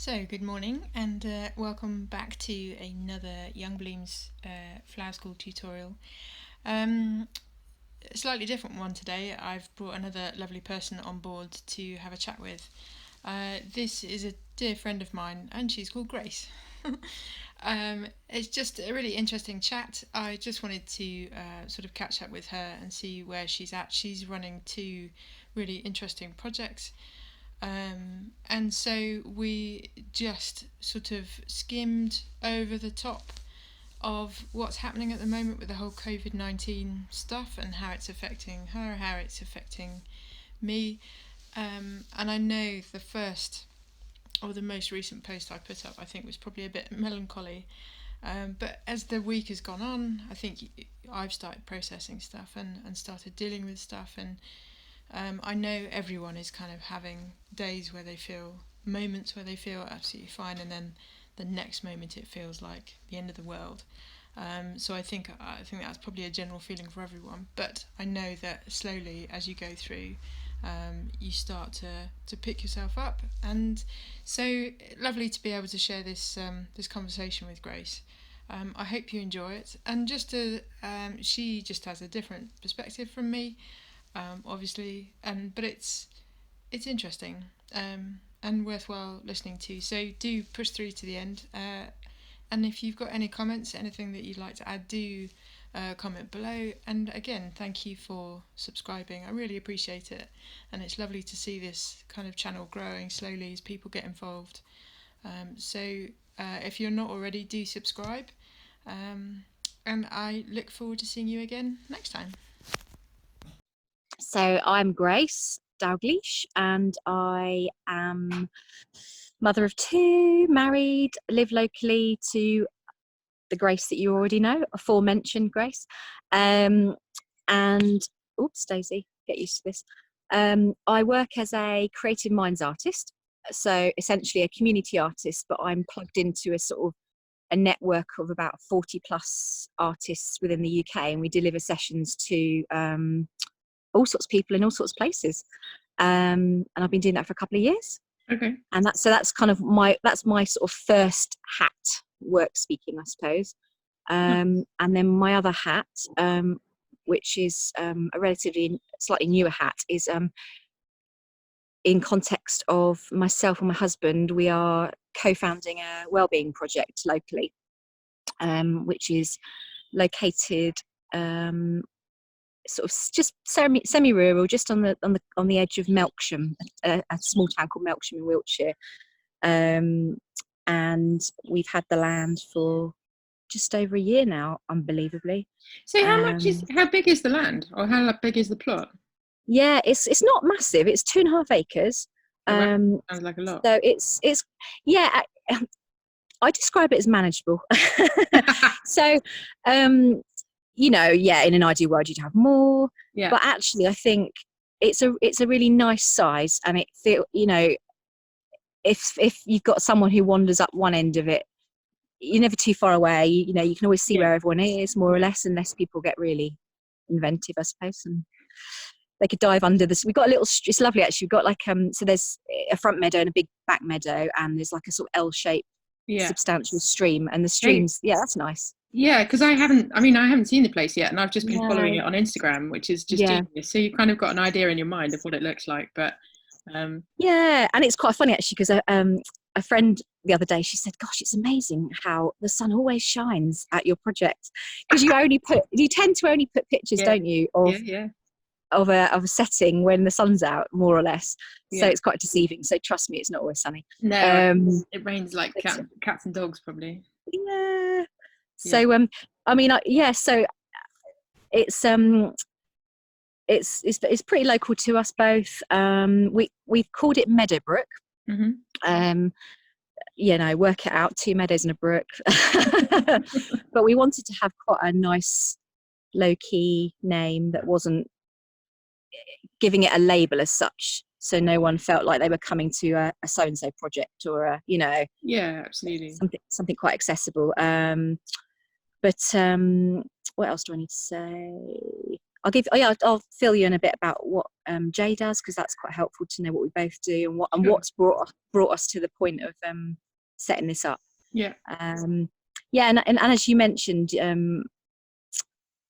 So, good morning and welcome back to another Young Blooms Flower School tutorial. A slightly different one today. I've brought another lovely person on board to have a chat with. This is a dear friend of mine and she's called Grace. It's just a really interesting chat. I just wanted to sort of catch up with her and see where she's at. She's running two really interesting projects. And so we just sort of skimmed over the top of what's happening at the moment with the whole COVID-19 stuff and how it's affecting her, how it's affecting me. And I know the first or the most recent post I put up, I think, was probably a bit melancholy. But as the week has gone on, I think I've started processing stuff and started dealing with stuff. And I know everyone is kind of having days where they feel, moments where they feel absolutely fine, and then the next moment it feels like the end of the world. So I think that's probably a general feeling for everyone. But I know that slowly, as you go through, you start to pick yourself up, and so lovely to be able to share this conversation with Grace. I hope you enjoy it, and she just has a different perspective from me, obviously, but it's interesting, and worthwhile listening to. So do push through to the end. And if you've got any comments, anything that you'd like to add, do comment below. And again, thank you for subscribing. I really appreciate it. And it's lovely to see this kind of channel growing slowly as people get involved. If you're not already, do subscribe. And I look forward to seeing you again next time. So I'm Grace Dalgleish and I am mother of two, married, live locally to the Grace that you already know, aforementioned Grace. And oops, Daisy, get used to this. I work as a creative minds artist, so essentially a community artist, but I'm plugged into a sort of a network of about 40 plus artists within the UK, and we deliver sessions to all sorts of people in all sorts of places. And I've been doing that for a couple of years. Okay. And that's kind of my sort of first hat, work speaking, I suppose. And then my other hat, which is a relatively slightly newer hat, is in context of myself and my husband. We are co-founding a wellbeing project locally, which is located sort of just semi-rural, just on the edge of Melksham, a small town called Melksham in Wiltshire. And we've had the land for just over a year now, unbelievably. So how big is the land, or how big is the plot? Yeah, it's not massive. It's 2.5 acres. Sounds like a lot. So it's yeah. I describe it as manageable. So, in an ideal world you'd have more, but actually I think it's a really nice size, and it if you've got someone who wanders up one end of it, you're never too far away. You can always see where everyone is, more or less, unless people get really inventive, I suppose, and they could dive under this. We've got a little, it's lovely actually, we've got like so there's a front meadow and a big back meadow, and there's like a sort of L-shaped substantial stream, and the streams, that's nice. Yeah, because I haven't seen the place yet, and I've just been following it on Instagram, which is just genius. So you've kind of got an idea in your mind of what it looks like, but and it's quite funny actually, because a friend the other day, she said, gosh, it's amazing how the sun always shines at your project, because you tend to only put pictures, don't you, of a setting when the sun's out, more or less. So it's quite deceiving. So trust me, it's not always sunny. No, it rains like cats and dogs probably. So so it's pretty local to us both. We've called it Meadowbrook. Work it out, 2 meadows and a brook. But we wanted to have quite a nice low-key name that wasn't giving it a label as such, so no one felt like they were coming to a so-and-so project, or absolutely, something quite accessible. But what else do I need to say? I'll fill you in a bit about what Jay does, because that's quite helpful to know what we both do and Sure. what's brought us to the point of setting this up. Yeah. Yeah, and as you mentioned,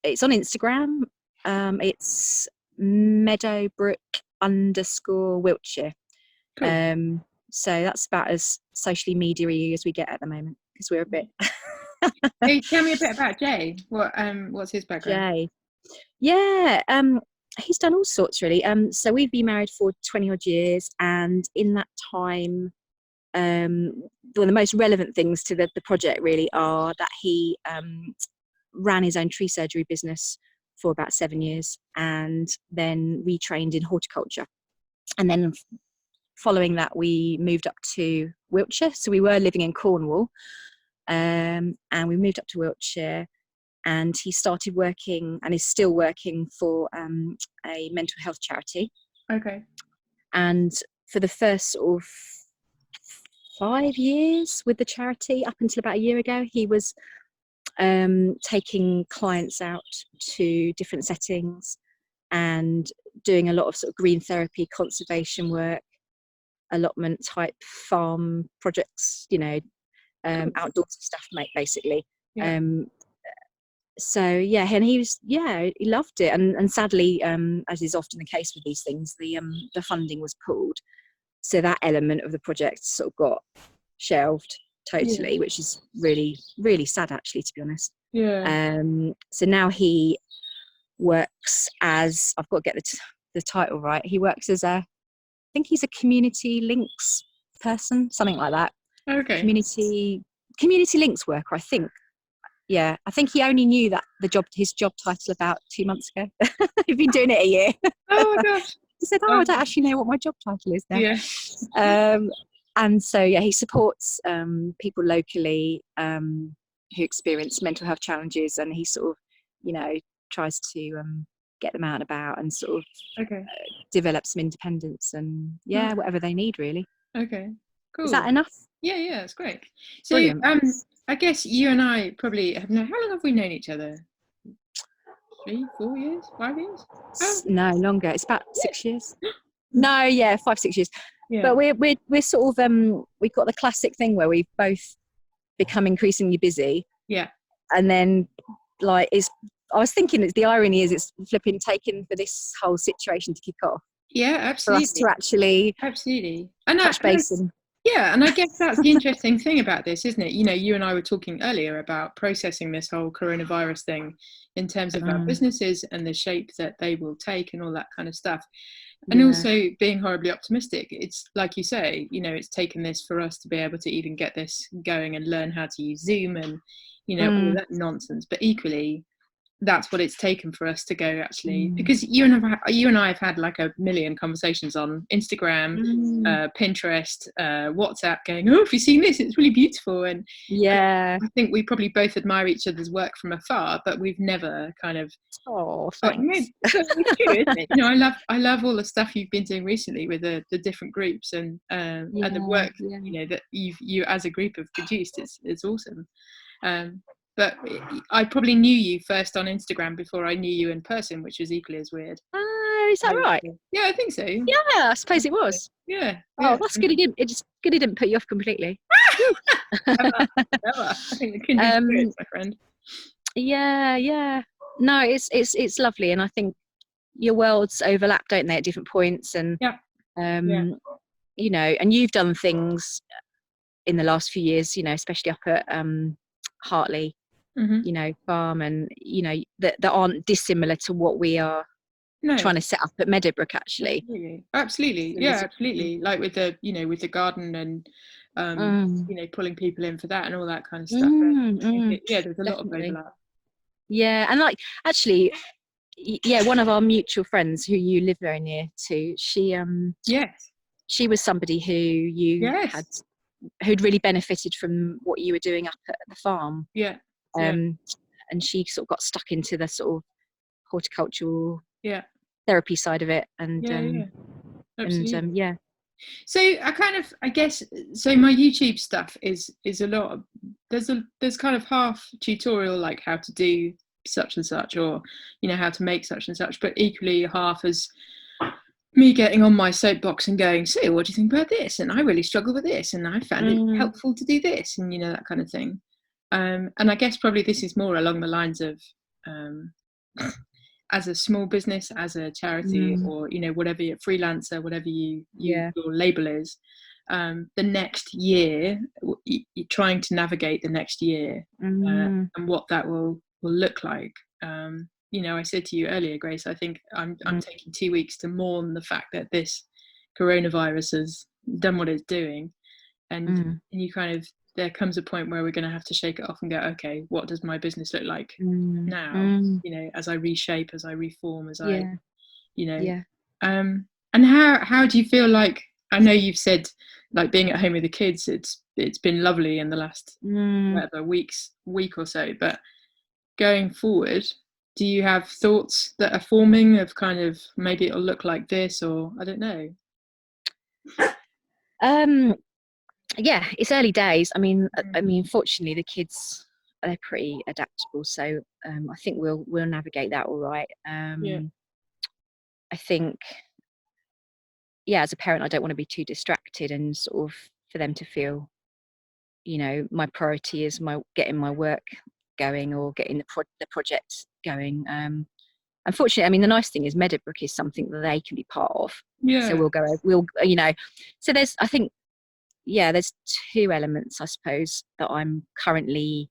it's on Instagram. It's Meadowbrook_Wiltshire. Cool. So that's about as socially media-y as we get at the moment, because we're a bit. Hey, tell me a bit about Jay. What's his background? Jay. Yeah, he's done all sorts really. So we've been married for 20 odd years, and in that time, one of the most relevant things to the project really are that he ran his own tree surgery business for about 7 years, and then retrained in horticulture. And then following that, we moved up to Wiltshire. So we were living in Cornwall, and we moved up to Wiltshire. And he started working, and is still working, for a mental health charity. Okay. And for the first sort of 5 years with the charity, up until about a year ago, he was taking clients out to different settings and doing a lot of sort of green therapy, conservation work, allotment type farm projects, outdoor stuff, basically. Yeah. So yeah, and he loved it, and sadly, as is often the case with these things, the funding was pulled, so that element of the project sort of got shelved totally, which is really, really sad, actually, to be honest. Yeah. So now he works as, I've got to get the title right, he works as I think he's a community links person, something like that. Okay. Community links worker, I think. Yeah, I think he only knew that his job title about 2 months ago. He'd been doing it a year. Oh my gosh. He said, I don't actually know what my job title is now. Yeah. And so, yeah, he supports people locally who experience mental health challenges, and he sort of, tries to get them out and about, and sort of develop some independence, and whatever they need, really. Okay, cool. Is that enough? Yeah, it's great. So, Brilliant. I guess you and I probably have known. How long have we known each other? 3, 4 years, 5 years? Oh. No, longer. It's about 6 years. No, yeah, 5, 6 years. Yeah. But we're sort of we've got the classic thing where we've both become increasingly busy. Yeah. And then I was thinking, the irony is it's flipping taken for this whole situation to kick off. Yeah, absolutely. For us to actually and touch base. And I guess that's the interesting thing about this, isn't it? You and I were talking earlier about processing this whole coronavirus thing in terms of our businesses and the shape that they will take and all that kind of stuff. And also being horribly optimistic. It's like you say, it's taken this for us to be able to even get this going and learn how to use Zoom and, all that nonsense. But equally, that's what it's taken for us to go, actually, because you and I have had like a million conversations on Instagram, Pinterest, WhatsApp, going, oh, have you seen this? It's really beautiful. And I think we probably both admire each other's work from afar, but we've never kind of thanks. It's true, isn't it? I love all the stuff you've been doing recently with the different groups and the work that you as a group have produced. It's awesome. But I probably knew you first on Instagram before I knew you in person, which was equally as weird. Is that right? Yeah, I think so. Yeah, I suppose it was. Yeah. Oh, that's good. It's good he didn't put you off completely. Never. I think the kindred spirits, my friend. Yeah. No, it's lovely, and I think your worlds overlap, don't they, at different points, and and you've done things in the last few years, especially up at Hartley. Farm, and that aren't dissimilar to what we are trying to set up at Meadowbrook, actually. Absolutely. Yeah, absolutely. Like with the with the garden and pulling people in for that and all that kind of stuff. There's a lot of overlap. Yeah, and like actually, one of our mutual friends who you live very near to, she was somebody who who'd really benefited from what you were doing up at the farm. And she sort of got stuck into the sort of horticultural therapy side of it, and So I guess my YouTube stuff is a lot of, there's kind of half tutorial, like how to do such and such, or how to make such and such, but equally half as me getting on my soapbox and going, so what do you think about this, and I really struggle with this, and I found it helpful to do this, and that kind of thing. And I guess probably this is more along the lines of as a small business, as a charity, or whatever your freelancer, whatever your label is, the next year, you're trying to navigate the next year, and what that will look like. I said to you earlier, Grace, I think I'm taking 2 weeks to mourn the fact that this coronavirus has done what it's doing, and you kind of, there comes a point where we're going to have to shake it off and go, okay, what does my business look like now? As I reshape, as I reform, as and how do you feel like? I know you've said like being at home with the kids, it's been lovely in the last week or so, but going forward, do you have thoughts that are forming of kind of maybe it'll look like this, or I don't know? Yeah, it's early days. I mean, fortunately, the kids, they're pretty adaptable, so I think we'll navigate that all right. I think, as a parent, I don't want to be too distracted, and sort of for them to feel, my priority is getting my work going, or getting the project going. Unfortunately, I mean, the nice thing is Meadowbrook is something that they can be part of. So so there's, I think, there's two elements, I suppose, that I'm currently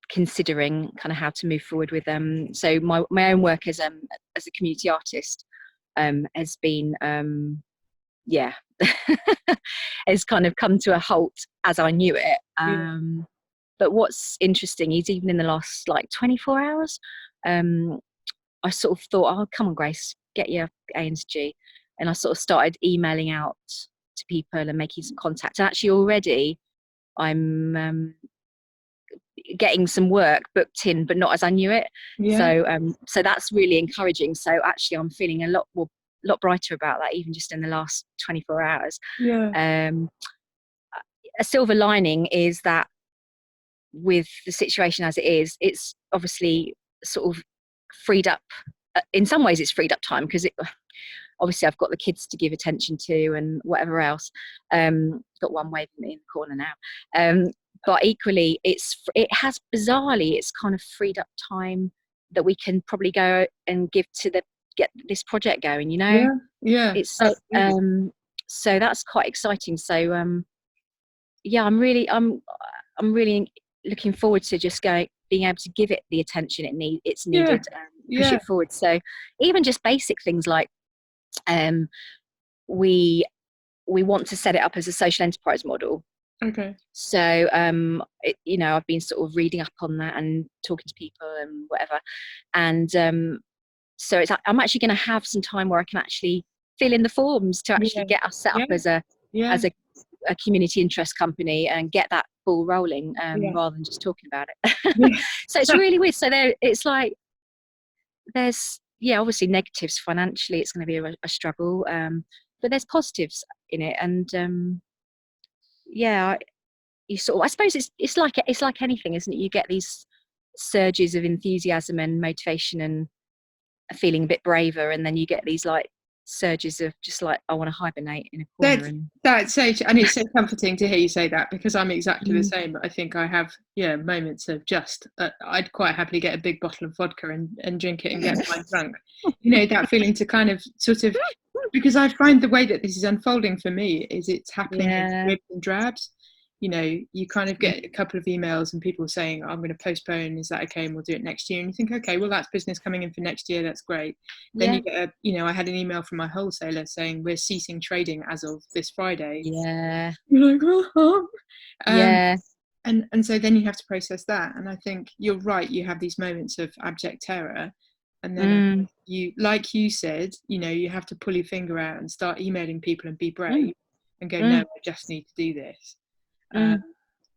considering kind of how to move forward with them. So my own work as a community artist has been has kind of come to a halt as I knew it. But what's interesting is even in the last like 24 hours, I sort of thought, oh, come on, Grace, get your A&G. And I sort of started emailing out to people and making some contact. And actually already I'm getting some work booked in, but not as I knew it. So that's really encouraging. So actually I'm feeling a lot brighter about that, even just in the last 24 hours. A silver lining is that with the situation as it is, it's obviously sort of freed up, in some ways it's freed up time, because obviously I've got the kids to give attention to and whatever else. Got one waving me in the corner now. But equally, it has bizarrely, it's kind of freed up time that we can probably go and give to get this project going, It's so that's quite exciting. So I'm really looking forward to just being able to give it the attention it's needed, push it forward. So even just basic things like we want to set it up as a social enterprise model. Okay. So I've been sort of reading up on that and talking to people and whatever, and so I'm actually going to have some time where I can actually fill in the forms to actually get us set up as a community interest company and get that ball rolling, rather than just talking about it. So it's really weird. So it's like there's obviously negatives financially. It's going to be a struggle, but there's positives in it, and you sort of, I suppose it's like anything, isn't it? You get these surges of enthusiasm and motivation and feeling a bit braver, and then you get these like surges of just like, I want to hibernate in a corner. That's so, and it's so comforting to hear you say that, because I'm exactly the same. I think I have moments of just I'd quite happily get a big bottle of vodka and drink it and get quite drunk, that feeling to kind of sort of, because I find the way that this is unfolding for me is it's happening in dribs and drabs. You kind of get a couple of emails and people saying, I'm going to postpone, is that okay, and we'll do it next year, and you think, okay, well, that's business coming in for next year, that's great. Then you get I had an email from my wholesaler saying we're ceasing trading as of this Friday. You're like, oh. And so then you have to process that, and I think you're right, you have these moments of abject terror, and then you, like you said, you have to pull your finger out and start emailing people and be brave and go, no, I just need to do this. But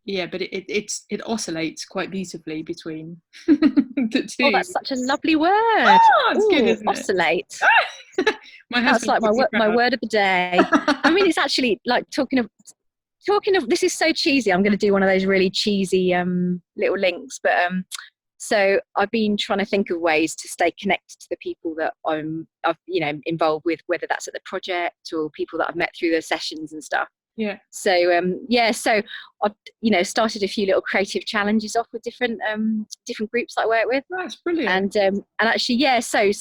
it oscillates quite beautifully between the two. Oh, that's such a lovely word. It's good, isn't it? Oscillate. That's like my word of the day. I mean, it's actually like talking of this is so cheesy. I'm going to do one of those really cheesy little links, but So I've been trying to think of ways to stay connected to the people that I've involved with, whether that's at the project or people that I've met through the sessions and stuff. Yeah. So so I've started a few little creative challenges off with different groups that I work with. That's brilliant. And actually, so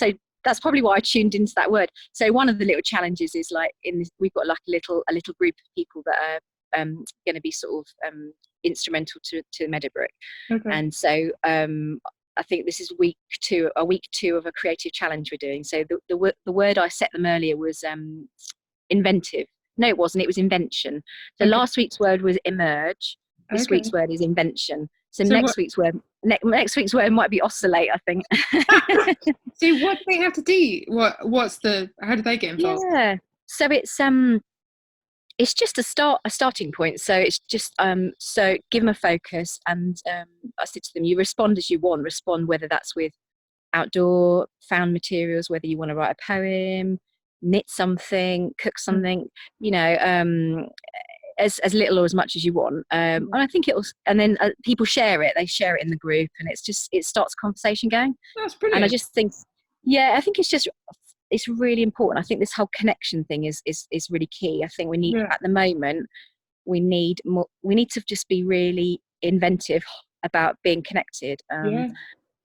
that's probably why I tuned into that word. So one of the little challenges is like we've got like a little group of people that are going to be sort of instrumental to Meadowbrook. Okay. And so I think this is week two of a creative challenge we're doing. So the word I set them earlier was inventive. No, it wasn't. It was invention. So last week's word was emerge. This week's word is invention. So next week's word might be oscillate, I think. So what do they have to do? How do they get involved? Yeah. So it's just a starting point. So it's just so give them a focus, and I said to them, you respond as you want. Respond whether that's with outdoor found materials, whether you want to write a poem, knit something, cook something, as little or as much as you want. And I think and then people share it. They share it in the group, and it starts a conversation going. That's brilliant. And I just think, I think it's really important. I think this whole connection thing is really key. I think we need at the moment, we need more. We need to just be really inventive about being connected.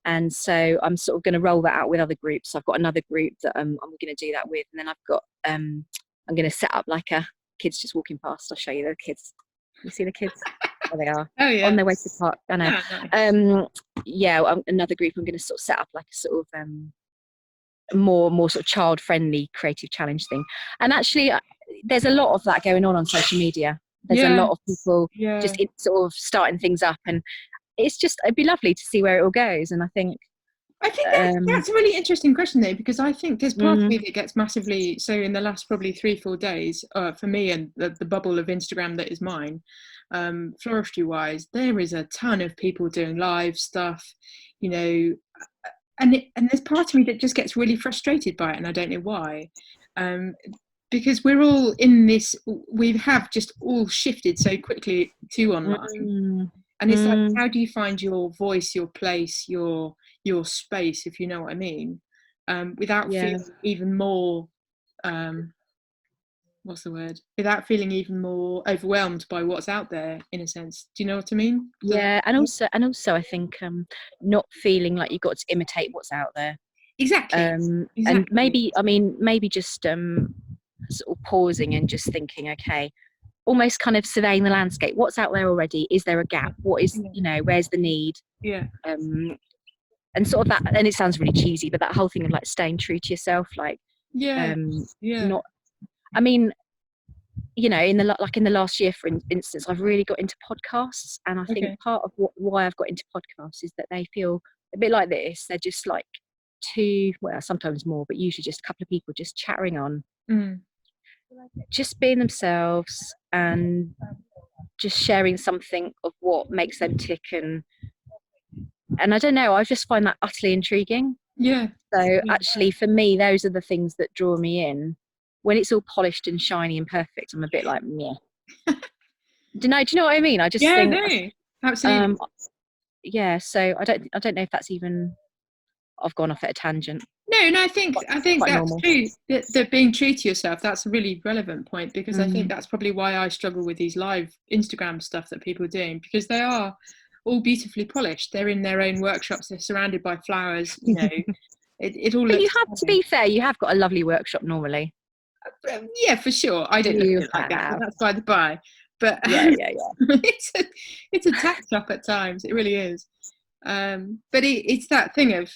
And so I'm sort of going to roll that out with other groups. I've got another group that I'm going to do that with, and then I've got I'm going to set up like a kids just walking past. I'll show you the kids. You see the kids? There they are. Oh yeah. On their way to the park. I know. Nice. Another group I'm going to sort of set up like a sort of more sort of child friendly creative challenge thing. And actually there's a lot of that going on social media. There's a lot of people just sort of starting things up, and it'd be lovely to see where it all goes. And I think that's a really interesting question though, because I think there's part of me that gets massively, so in the last probably 3-4 days for me and the bubble of Instagram that is mine, floristry wise, there is a ton of people doing live stuff, and there's part of me that just gets really frustrated by it, and I don't know why, because we're all in this, we have just all shifted so quickly to online. And it's like, how do you find your voice, your place, your space, if you know what I mean, without feeling even more, without feeling even more overwhelmed by what's out there, in a sense. Do you know what I mean? And also I think not feeling like you've got to imitate what's out there. Exactly. And maybe just sort of pausing and just thinking, okay, almost kind of surveying the landscape. What's out there already? Is there a gap? What is, where's the need? Yeah. And sort of that, and it sounds really cheesy, but that whole thing of like staying true to yourself, like, not, I mean, in the last year, for instance, I've really got into podcasts, and I think part of why I've got into podcasts is that they feel a bit like this. They're just like sometimes more, but usually just a couple of people just chattering on. Just being themselves and just sharing something of what makes them tick, and I don't know, I just find that utterly intriguing. So actually for me, those are the things that draw me in. When it's all polished and shiny and perfect, I'm a bit like, meh. do you know what I mean? I just think, no, absolutely. So I don't know if that's even, I've gone off at a tangent. No, I think that's normal. True. That being true to yourself, that's a really relevant point, because I think that's probably why I struggle with these live Instagram stuff that people are doing, because they are all beautifully polished. They're in their own workshops. They're surrounded by flowers. It all. But you have to be fair. You have got a lovely workshop normally. Yeah, for sure. I don't look like that. But that's by the by. But it's a tax up at times. It really is. But it's that thing of,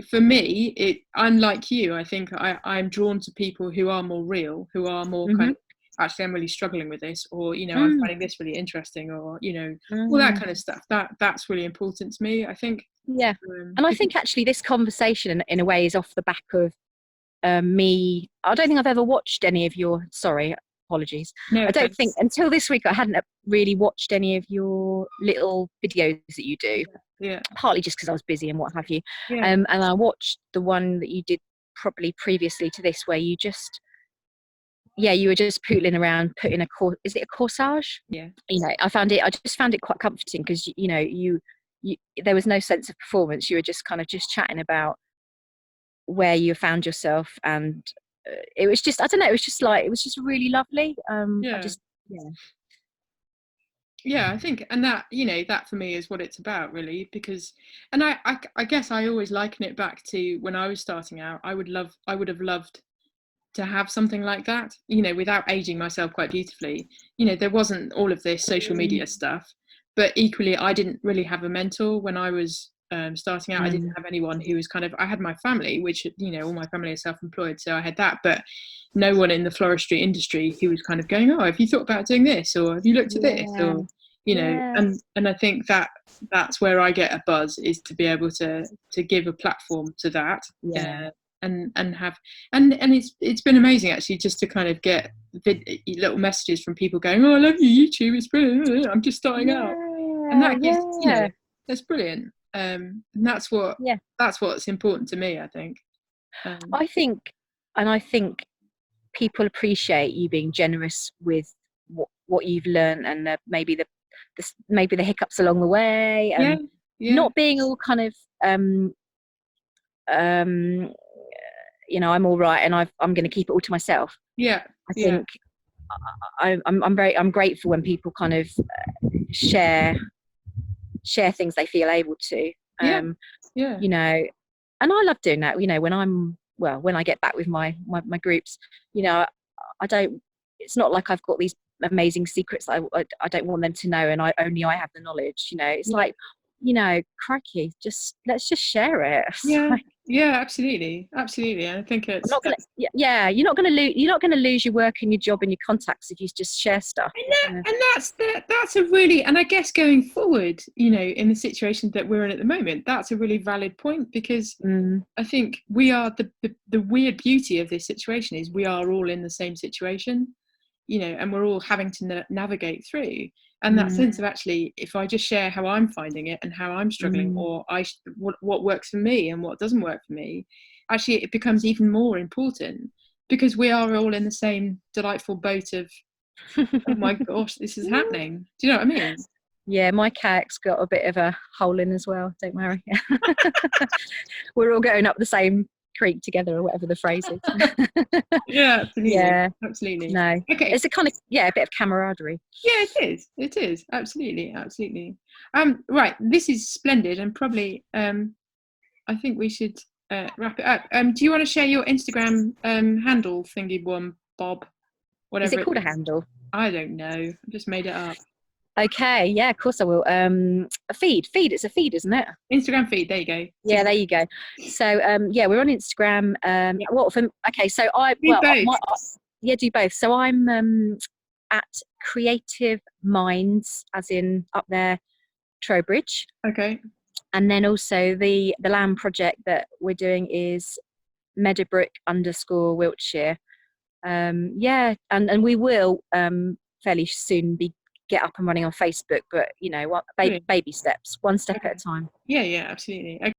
for me, I'm like you. I think I'm drawn to people who are more real, who are more kind of, actually, I'm really struggling with this, or I'm finding this really interesting, or all that kind of stuff. That's really important to me, I think. And I think actually this conversation in a way is off the back of me. I don't think I've ever watched any of your, apologies. No, I don't think until this week I hadn't really watched any of your little videos that you do. Partly just because I was busy and what have you. And I watched the one that you did probably previously to this, where you just you were just pootling around putting is it a corsage? I just found it quite comforting, because you there was no sense of performance. You were just kind of just chatting about where you found yourself, and it was just, I don't know, it was just really lovely. I just, yeah. Yeah, I think, and that, that for me is what it's about, really, because, and I guess I always liken it back to when I was starting out. I would have loved to have something like that, without aging myself quite beautifully. There wasn't all of this social media stuff, but equally, I didn't really have a mentor when I was starting out. I didn't have anyone who was I had my family, which, all my family are self-employed, so I had that, but no one in the floristry industry who was kind of going, oh, have you thought about doing this, or have you looked at this, or and I think that's where I get a buzz, is to be able to give a platform to that. And have, and it's been amazing, actually, just to kind of get little messages from people going, oh, I love your YouTube, it's brilliant, I'm just starting out, and that gives, that's brilliant. And that's what's important to me, I think. I think people appreciate you being generous with what you've learned, and maybe the hiccups along the way, and not being all kind of I'm all right, and I'm going to keep it all to myself. I think I'm grateful when people kind of share things they feel able to. And I love doing that. When I get back with my groups, I don't. It's not like I've got these amazing secrets I don't want them to know, and I have the knowledge. It's like, crikey, let's just share it. Absolutely. And I think it's you're not gonna lose your work and your job and your contacts if you just share stuff. And that's a really, and I guess going forward, in the situation that we're in at the moment, that's a really valid point, because I think we are the weird beauty of this situation is we are all in the same situation, and we're all having to navigate through. And that sense of, actually, if I just share how I'm finding it and how I'm struggling, or what works for me and what doesn't work for me, actually it becomes even more important, because we are all in the same delightful boat of, oh my gosh, this is happening. Do you know what I mean? Yeah, my kayak's got a bit of a hole in as well, don't worry. We're all going up the same creek together, or whatever the phrase is. Absolutely. No, okay, it's a kind of a bit of camaraderie. It is absolutely. Right, this is splendid, and probably I think we should wrap it up. Do you want to share your Instagram handle thingy one, Bob? Whatever. Is it called a handle? I don't know, I just made it up. Okay, yeah, of course I will. A feed. It's a feed, isn't it? Instagram feed. There you go. Yeah, there you go. So, we're on Instagram. Okay, so do both. Do both. So I'm at Creative Minds, as in up there, Trowbridge. Okay. And then also the land project that we're doing is Meadowbrook _Wiltshire. And we will fairly soon get up and running on Facebook, but baby steps, one step at a time. Yeah, absolutely. Okay.